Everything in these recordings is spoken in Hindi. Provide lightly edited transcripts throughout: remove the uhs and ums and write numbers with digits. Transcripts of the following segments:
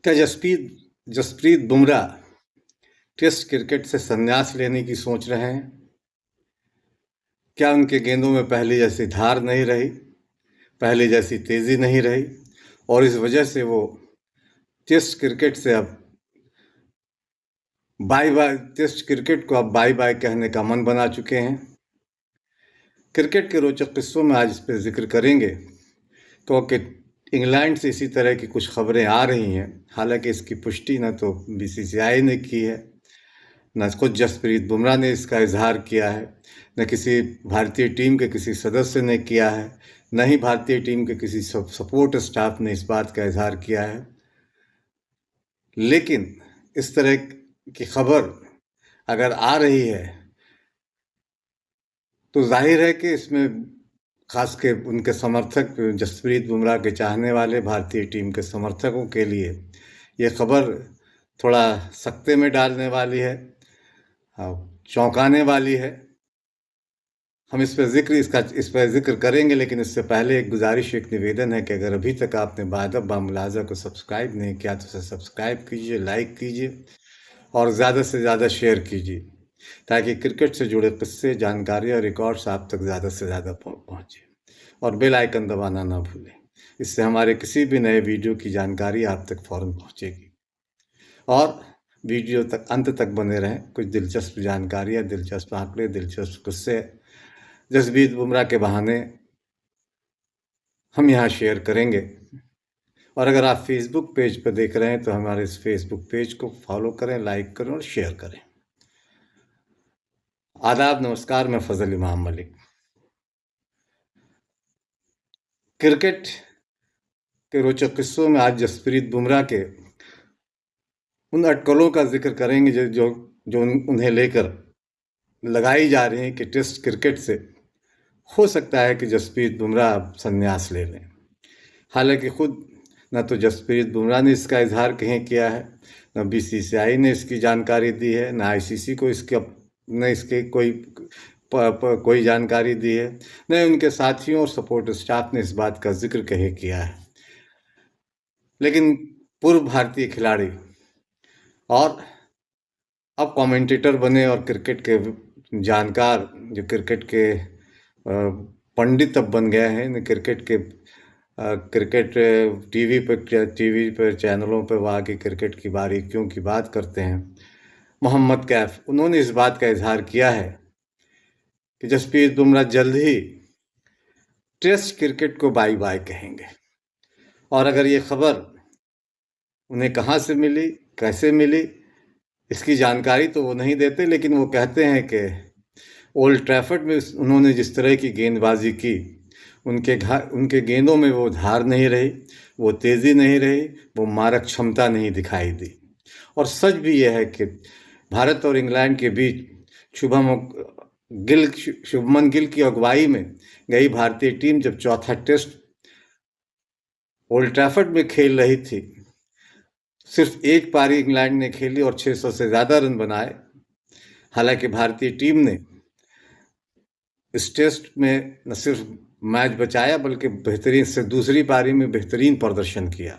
क्या जसप्रीत बुमराह टेस्ट क्रिकेट से संन्यास लेने की सोच रहे हैं? क्या उनके गेंदों में पहले जैसी धार नहीं रही, पहले जैसी तेजी नहीं रही और इस वजह से वो टेस्ट क्रिकेट से अब बाय बाय टेस्ट क्रिकेट को अब बाय बाय कहने का मन बना चुके हैं? क्रिकेट के रोचक किस्सों में आज इस पर जिक्र करेंगे, क्योंकि इंग्लैंड से इसी तरह की कुछ खबरें आ रही हैं। हालांकि इसकी पुष्टि न तो बीसीसीआई ने की है, न खुद जसप्रीत बुमराह ने इसका इजहार किया है, न किसी भारतीय टीम के किसी सदस्य ने किया है, न ही भारतीय टीम के किसी सपोर्ट स्टाफ ने इस बात का इजहार किया है। लेकिन इस तरह की खबर अगर आ रही है तो जाहिर है कि इसमें खास के उनके समर्थक, जसप्रीत बुमराह के चाहने वाले भारतीय टीम के समर्थकों के लिए ये खबर थोड़ा सकते में डालने वाली है, चौंकाने वाली है। हम इस पर जिक्र करेंगे, लेकिन इससे पहले एक गुजारिश, एक निवेदन है कि अगर अभी तक आपने बादब बामुलाजा को सब्सक्राइब नहीं किया तो उसे सब्सक्राइब कीजिए, लाइक कीजिए और ज़्यादा से ज़्यादा शेयर कीजिए, ताकि क्रिकेट से जुड़े किस्से, जानकारी और रिकॉर्ड्स आप तक ज़्यादा से ज़्यादा पहुँचे। और बेल आइकन दबाना ना भूलें, इससे हमारे किसी भी नए वीडियो की जानकारी आप तक फ़ौरन पहुँचेगी। और वीडियो तक अंत तक बने रहें, कुछ दिलचस्प जानकारियाँ, दिलचस्प आंकड़े, दिलचस्प किस्से जसप्रीत बुमराह के बहाने हम यहाँ शेयर करेंगे। और अगर आप फेसबुक पेज पर देख रहे हैं तो हमारे इस फेसबुक पेज को फॉलो करें, लाइक करें और शेयर करें। आदाब, नमस्कार, मैं फजल इमाम मलिक। क्रिकेट के रोचक किस्सों में आज जसप्रीत बुमराह के उन अटकलों का जिक्र करेंगे जो उन्हें लेकर लगाई जा रही हैं कि टेस्ट क्रिकेट से हो सकता है कि जसप्रीत बुमराह अब संन्यास ले लें। हालांकि खुद न तो जसप्रीत बुमराह ने इसका इजहार कहीं किया है, न बीसीसीआई ने इसकी जानकारी दी है, न आईसीसी को इसके कोई जानकारी दी है, न उनके साथियों और सपोर्ट स्टाफ ने इस बात का जिक्र कहीं किया है। लेकिन पूर्व भारतीय खिलाड़ी और अब कमेंटेटर बने और क्रिकेट के जानकार, जो क्रिकेट के पंडित अब बन गए हैं, क्रिकेट टीवी पर चैनलों पर वहाँ की क्रिकेट की बारीकियों की बात करते हैं, मोहम्मद कैफ, उन्होंने इस बात का इजहार किया है कि जसप्रीत बुमराह जल्द ही टेस्ट क्रिकेट को बाय बाय कहेंगे। और अगर ये खबर उन्हें कहाँ से मिली, कैसे मिली, इसकी जानकारी तो वो नहीं देते, लेकिन वो कहते हैं कि ओल्ड ट्रैफर्ड में उन्होंने जिस तरह की गेंदबाजी की, उनके गेंदों में वो धार नहीं रही, वो तेज़ी नहीं रही, वो मारक क्षमता नहीं दिखाई दी। और सच भी यह है कि भारत और इंग्लैंड के बीच शुभमन गिल की अगुवाई में गई भारतीय टीम जब चौथा टेस्ट ओल्ड ट्रैफर्ड में खेल रही थी, सिर्फ एक पारी इंग्लैंड ने खेली और 600 से ज़्यादा रन बनाए। हालांकि भारतीय टीम ने इस टेस्ट में न सिर्फ मैच बचाया, बल्कि बेहतरीन से दूसरी पारी में बेहतरीन प्रदर्शन किया।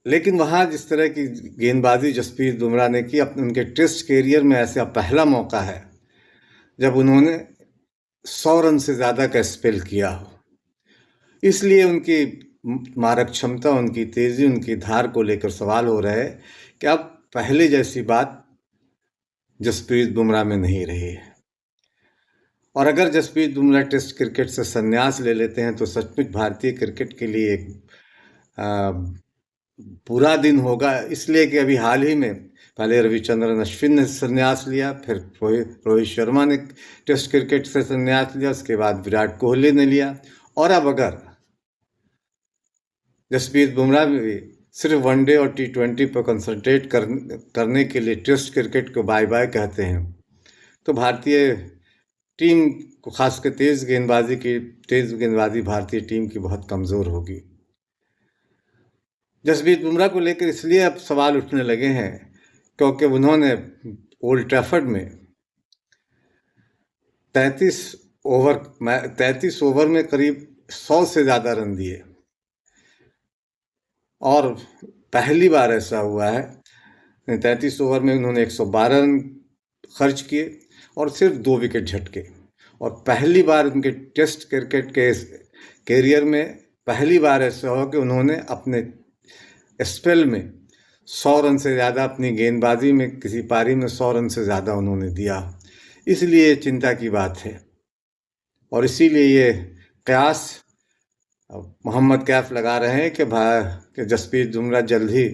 लेकिन वहाँ जिस तरह की गेंदबाजी जसप्रीत बुमराह ने की, अपने उनके टेस्ट कैरियर में ऐसा पहला मौका है जब उन्होंने 100 रन से ज़्यादा का स्पेल किया हो। इसलिए उनकी मारक क्षमता, उनकी तेज़ी, उनकी धार को लेकर सवाल हो रहा है कि अब पहले जैसी बात जसप्रीत बुमराह में नहीं रही है। और अगर जसप्रीत बुमराह टेस्ट क्रिकेट से संन्यास ले लेते हैं तो सचमुच भारतीय क्रिकेट के लिए एक बुरा दिन होगा। इसलिए कि अभी हाल ही में पहले रविचंद्रन अश्विन ने संन्यास लिया, फिर रोहित शर्मा ने टेस्ट क्रिकेट से संन्यास लिया, उसके बाद विराट कोहली ने लिया, और अब अगर जसप्रीत बुमराह भी सिर्फ वनडे और T20 पर कंसंट्रेट करने के लिए टेस्ट क्रिकेट को बाय बाय कहते हैं तो भारतीय टीम को, खासकर तेज गेंदबाजी भारतीय टीम की बहुत कमज़ोर होगी। जसप्रीत बुमराह को लेकर इसलिए अब सवाल उठने लगे हैं क्योंकि उन्होंने ओल्ड ट्रैफर्ड में 33 ओवर में करीब 100 से ज़्यादा रन दिए। और पहली बार ऐसा हुआ है 33 ओवर में उन्होंने 112 रन खर्च किए और सिर्फ 2 विकेट झटके। और पहली बार उनके टेस्ट क्रिकेट के कैरियर में पहली बार ऐसा हुआ कि उन्होंने अपने स्पेल में 100 रन से ज़्यादा, अपनी गेंदबाजी में किसी पारी में 100 रन से ज़्यादा उन्होंने दिया। इसलिए चिंता की बात है और इसीलिए ये कयास मोहम्मद कैफ लगा रहे हैं कि जसप्रीत बुमराह जल्द ही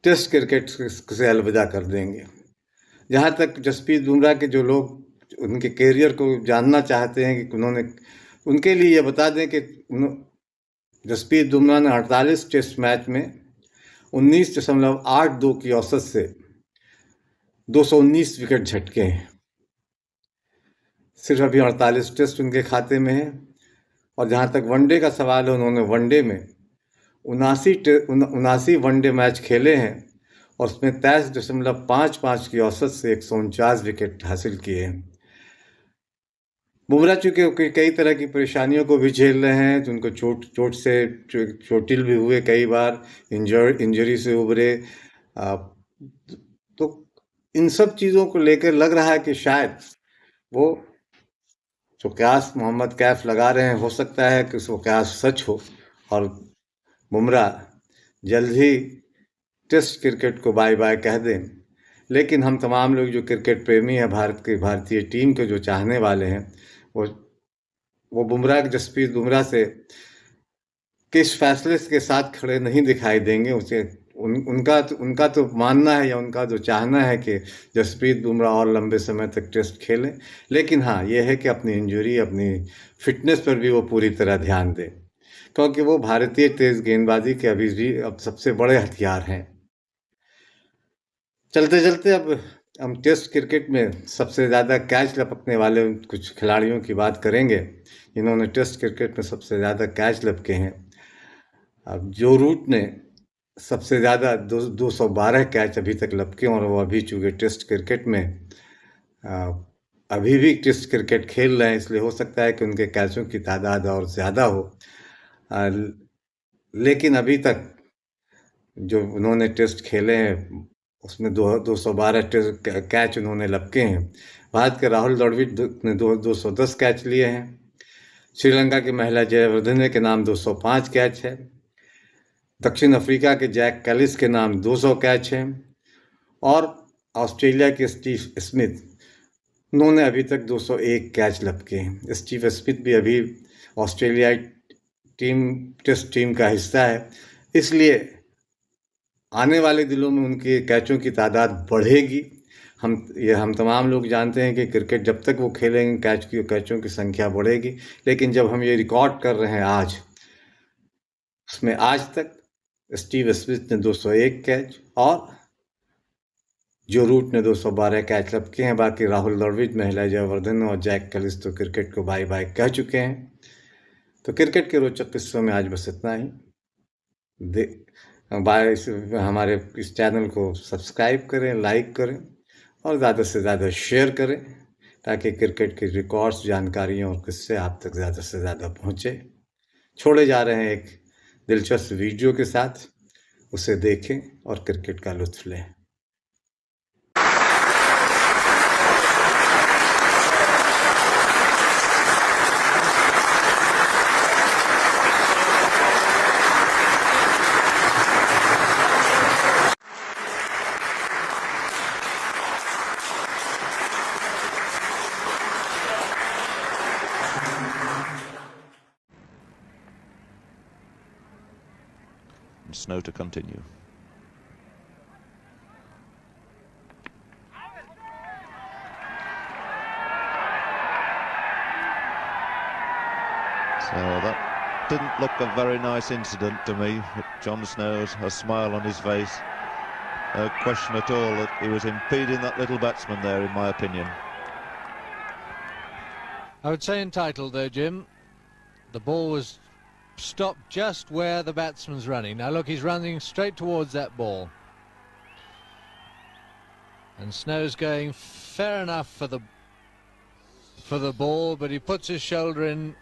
टेस्ट क्रिकेट से अलविदा कर देंगे। जहाँ तक जसप्रीत बुमराह के जो लोग उनके कैरियर को जानना चाहते हैं कि उन्होंने, उनके लिए ये बता दें कि जसप्रीत बुमराह ने 48 टेस्ट मैच में 19.82 की औसत से 219 विकेट झटके हैं। सिर्फ अभी 48 टेस्ट उनके खाते में है। और जहाँ तक वनडे का सवाल है, उन्होंने वनडे में 79 वनडे मैच खेले हैं और उसमें 23.55 की औसत से 149 विकेट हासिल किए हैं। बुमराह चूंकि कई तरह की परेशानियों को भी झेल रहे हैं, तो उनको चोट से चोटिल भी हुए, कई बार इंजरी से उभरे, तो इन सब चीज़ों को लेकर लग रहा है कि शायद वो जो कयास मोहम्मद कैफ लगा रहे हैं, हो सकता है कि वो कयास सच हो और बुमराह जल्द ही टेस्ट क्रिकेट को बाय बाय कह दें। लेकिन हम तमाम लोग जो क्रिकेट प्रेमी हैं, भारतीय टीम के जो चाहने वाले हैं, वो बुमराह, जसप्रीत बुमराह से किस फैसले के साथ खड़े नहीं दिखाई देंगे। उनका तो मानना है या उनका जो चाहना है कि जसप्रीत बुमराह और लंबे समय तक टेस्ट खेलें। लेकिन हाँ, ये है कि अपनी इंजरी, अपनी फिटनेस पर भी वो पूरी तरह ध्यान दें, क्योंकि वो भारतीय तेज गेंदबाजी के अभी भी अब सबसे बड़े हथियार हैं। चलते चलते अब हम टेस्ट क्रिकेट में सबसे ज़्यादा कैच लपकने वाले कुछ खिलाड़ियों की बात करेंगे, जिन्होंने टेस्ट क्रिकेट में सबसे ज़्यादा कैच लपके हैं। अब जो रूट ने सबसे ज़्यादा 212 कैच अभी तक लपके, और वो अभी चूँकि टेस्ट क्रिकेट में अभी भी टेस्ट क्रिकेट खेल रहे हैं, इसलिए हो सकता है कि उनके कैचों की तादाद और ज़्यादा हो। लेकिन अभी तक जो उन्होंने टेस्ट खेले हैं उसमें 212 कैच उन्होंने लपके हैं। भारत के राहुल द्रविड़ ने 210 कैच लिए हैं। श्रीलंका की महिला जयवर्धने के नाम 205 कैच है। दक्षिण अफ्रीका के जैक कैलिस के नाम 200 कैच हैं। और ऑस्ट्रेलिया के स्टीव स्मिथ, उन्होंने अभी तक 201 कैच लपके हैं। स्टीव स्मिथ भी अभी ऑस्ट्रेलिया टेस्ट टीम का हिस्सा है, इसलिए आने वाले दिनों में उनके कैचों की तादाद बढ़ेगी। हम तमाम लोग जानते हैं कि क्रिकेट जब तक वो खेलेंगे कैचों की संख्या बढ़ेगी। लेकिन जब हम ये रिकॉर्ड कर रहे हैं आज, उसमें आज तक स्टीव स्मिथ ने 201 कैच और जो रूट ने 212 कैच लपके हैं। बाकी राहुल द्रविड़, महिला जयवर्धन और जैक कैलिस तो क्रिकेट को बाय बाय कह चुके हैं। तो क्रिकेट के रोचक किस्सों में आज बस इतना ही। हमारे इस चैनल को सब्सक्राइब करें, लाइक करें और ज़्यादा से ज़्यादा शेयर करें, ताकि क्रिकेट की रिकॉर्ड्स, जानकारियाँ और किस्से आप तक ज़्यादा से ज़्यादा पहुँचे। छोड़े जा रहे हैं एक दिलचस्प वीडियो के साथ, उसे देखें और क्रिकेट का लुत्फ़ लें। Snow to continue. So that didn't look a very nice incident to me. John Snow has a smile on his face. No question at all that he was impeding that little batsman there, in my opinion. I would say entitled though, Jim. The ball was stopped just where the batsman's running. Now look, he's running straight towards that ball. And Snow's going fair enough for the ball, but he puts his shoulder in